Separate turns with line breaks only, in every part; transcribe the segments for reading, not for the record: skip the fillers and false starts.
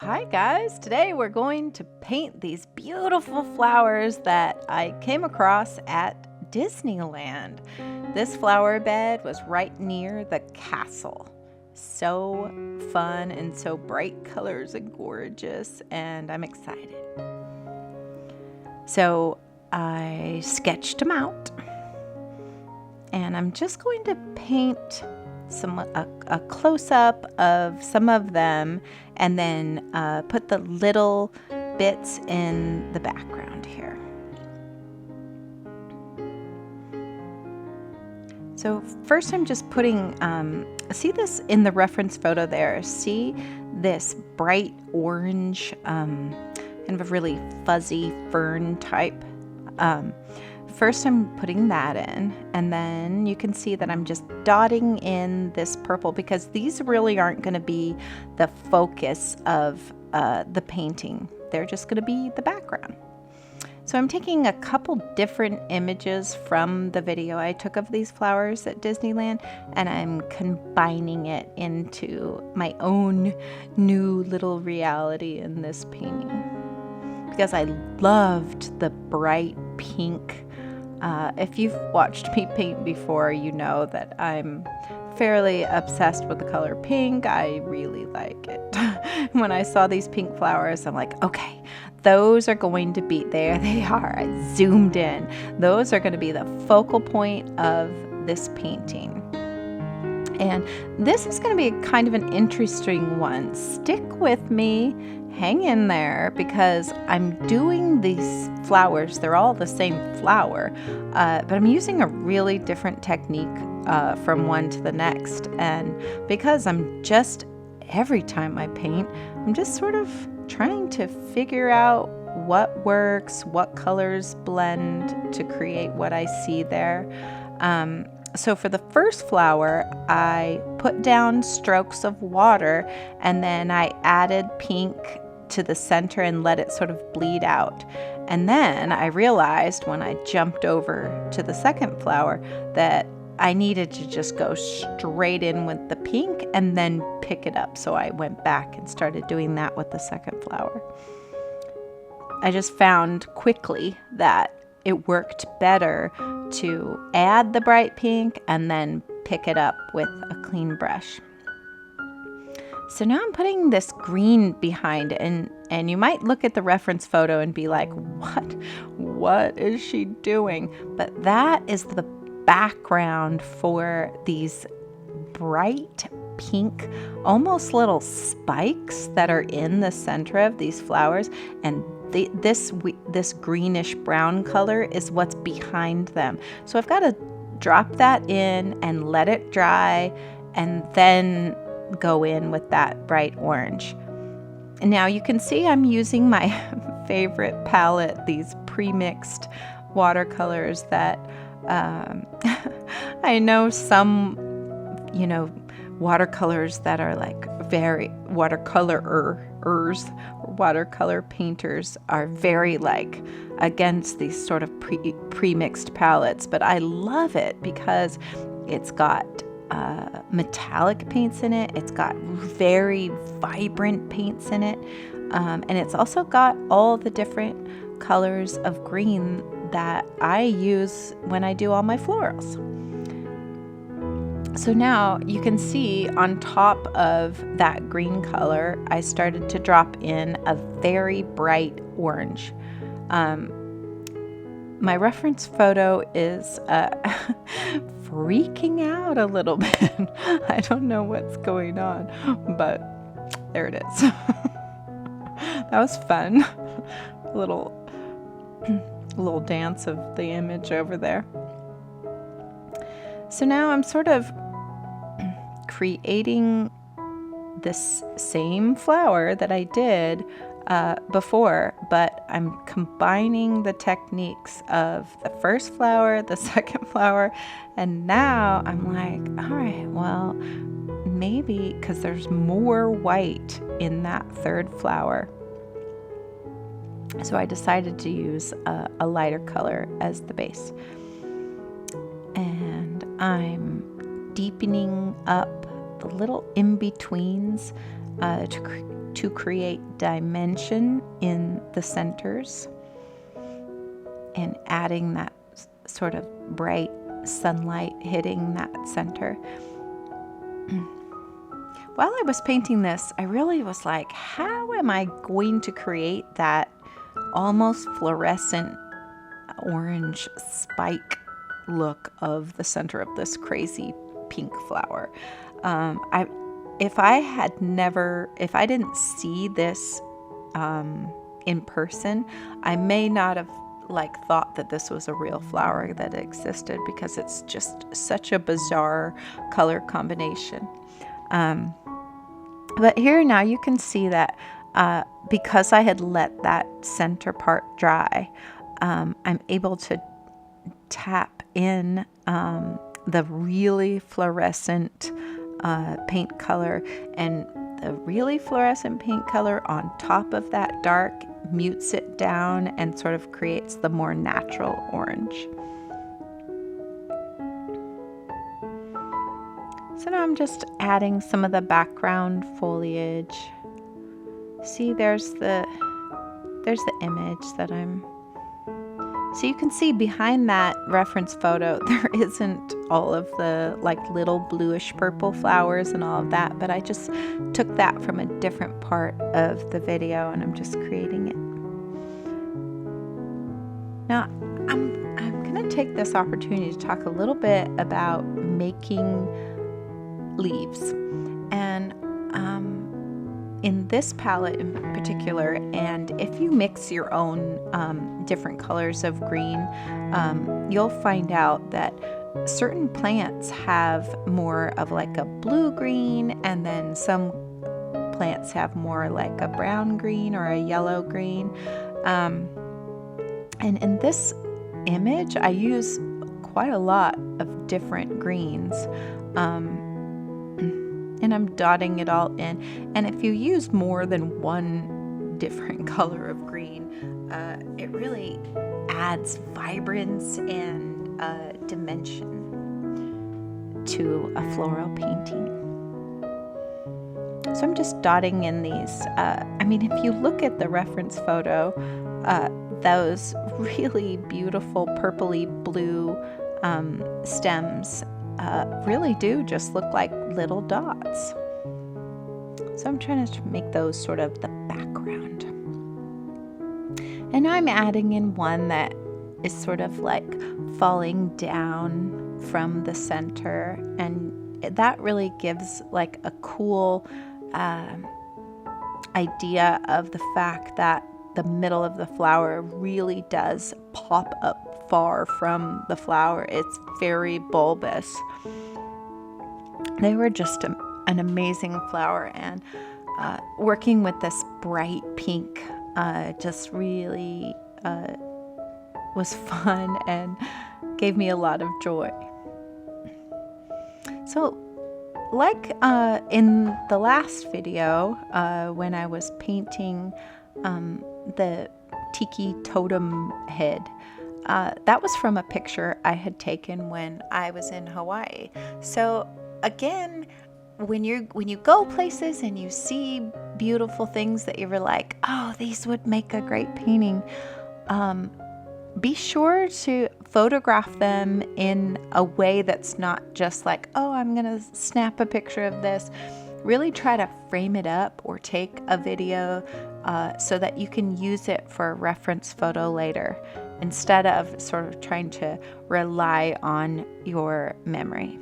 Hi guys, today we're going to paint these beautiful flowers that I came across at Disneyland. This flower bed was right near the castle. So fun and so bright colors and gorgeous, and I'm excited. So I sketched them out, and I'm just going to paint a close-up of some of them, and then put the little bits in the background here. So first I'm just putting, see this in the reference photo there, see this bright orange, kind of a really fuzzy fern type. First I'm putting that in, and then you can see that I'm just dotting in this purple because these really aren't going to be the focus of the painting. They're just going to be the background. So I'm taking a couple different images from the video I took of these flowers at Disneyland, and I'm combining it into my own new little reality in this painting because I loved the bright pink. If you've watched me paint before, you know that I'm fairly obsessed with the color pink. I really like it. When I saw these pink flowers, I'm like, okay, those are going to be, there they are. I zoomed in. Those are going to be the focal point of this painting. And this is going to be kind of an interesting one. Stick with me, hang in there, because I'm doing these flowers. They're all the same flower, but I'm using a really different technique from one to the next. And because every time I paint, I'm just sort of trying to figure out what works, what colors blend to create what I see there. So for the first flower, I put down strokes of water, and then I added pink to the center and let it sort of bleed out. And then I realized when I jumped over to the second flower that I needed to just go straight in with the pink and then pick it up. So I went back and started doing that with the second flower. I just found quickly that it worked better to add the bright pink and then pick it up with a clean brush. So now I'm putting this green behind, and you might look at the reference photo and be like, what is she doing? But that is the background for these bright pink, almost little spikes that are in the center of these flowers, and this greenish brown color is what's behind them. So I've got to drop that in and let it dry, and then go in with that bright orange. And now you can see I'm using my favorite palette, these pre-mixed watercolors that I know some, watercolors that are like very watercolor painters are very like against these sort of pre-mixed palettes, but I love it because it's got metallic paints in it, it's got very vibrant paints in it, and it's also got all the different colors of green that I use when I do all my florals. So now you can see on top of that green color, I started to drop in a very bright orange. My reference photo is freaking out a little bit. I don't know what's going on, but there it is. That was fun. A little dance of the image over there. So now I'm sort of creating this same flower that I did before, but I'm combining the techniques of the first flower, the second flower, and now I'm like, all right, well, maybe because there's more white in that third flower. So I decided to use a lighter color as the base. And I'm deepening up the little in-betweens to to create dimension in the centers and adding that sort of bright sunlight hitting that center. While I was painting this, I really was like, how am I going to create that almost fluorescent orange spike look of the center of this crazy pink flower? If I didn't see this in person, I may not have thought that this was a real flower that existed, because it's just such a bizarre color combination. But here now you can see that because I had let that center part dry, I'm able to tap in the really fluorescent paint color, and the really fluorescent paint color on top of that dark mutes it down and sort of creates the more natural orange. So now I'm just adding some of the background foliage. See, there's the image that so you can see behind that reference photo, there isn't all of the little bluish purple flowers and all of that, but I just took that from a different part of the video and I'm just creating it. Now, I'm gonna take this opportunity to talk a little bit about making leaves. And in this palette in particular, and if you mix your own different colors of green, you'll find out that certain plants have more of a blue-green, and then some plants have more like a brown-green or a yellow-green. And in this image, I use quite a lot of different greens. And I'm dotting it all in. And if you use more than one different color of green, it really adds vibrance and dimension to a floral painting. So I'm just dotting in these. If you look at the reference photo, those really beautiful purpley blue stems really do just look like little dots. So I'm trying to make those sort of the background. And I'm adding in one that is sort of falling down from the center, and that really gives a cool idea of the fact that the middle of the flower really does pop up far from the flower. It's very bulbous. They were just an amazing flower, and working with this bright pink just really was fun and gave me a lot of joy. So in the last video, when I was painting the tiki totem head, that was from a picture I had taken when I was in Hawaii. So again, when you go places and you see beautiful things that you were like, oh, these would make a great painting, be sure to photograph them in a way that's not just oh, I'm gonna snap a picture of this. Really try to frame it up or take a video so that you can use it for a reference photo later, instead of sort of trying to rely on your memory.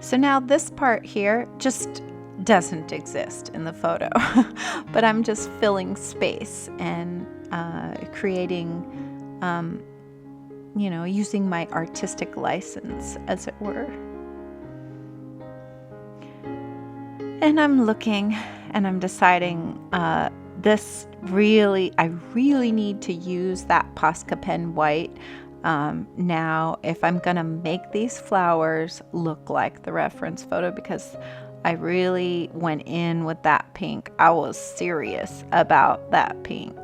So now this part here just doesn't exist in the photo, but I'm just filling space and creating, using my artistic license, as it were. And I'm looking and I'm deciding I really need to use that Posca pen white now if I'm gonna make these flowers look like the reference photo, because I really went in with that pink. I was serious about that pink,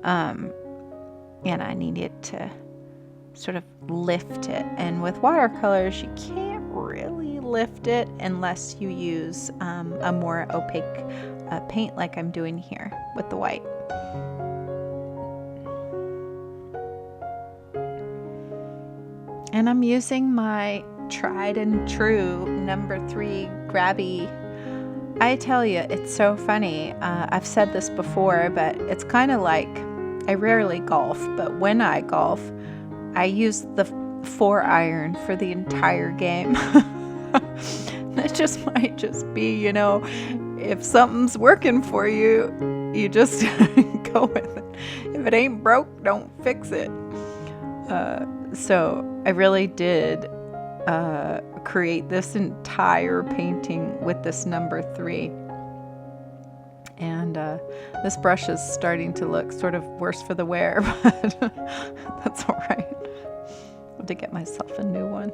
and I needed to sort of lift it. And with watercolors, you can't really lift it unless you use a more opaque paint like I'm doing here with the white. And I'm using my tried and true number 3 grabby. I tell you, it's so funny. I've said this before, but it's kind of like, I rarely golf, but when I golf, I use the 4-iron for the entire game. That just might just be, you know, if something's working for you, you just go with it. If it ain't broke, don't fix it. So I really did create this entire painting with this number 3. And this brush is starting to look sort of worse for the wear, but that's all right. I have to get myself a new one.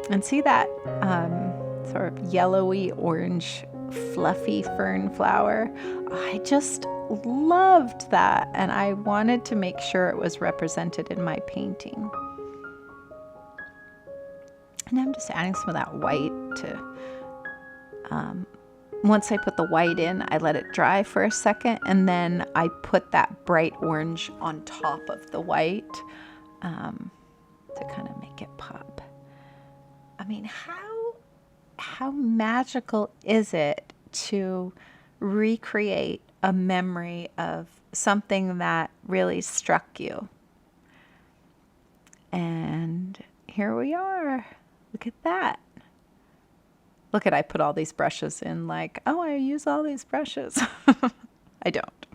And see that sort of yellowy orange fluffy fern flower? I just loved that, and I wanted to make sure it was represented in my painting. And I'm just adding some of that white to, once I put the white in, I let it dry for a second, and then I put that bright orange on top of the white to kind of make it pop. I mean, how magical is it to recreate a memory of something that really struck you? And here we are. Look at that. Look at, I put all these brushes in like, oh, I use all these brushes. I don't.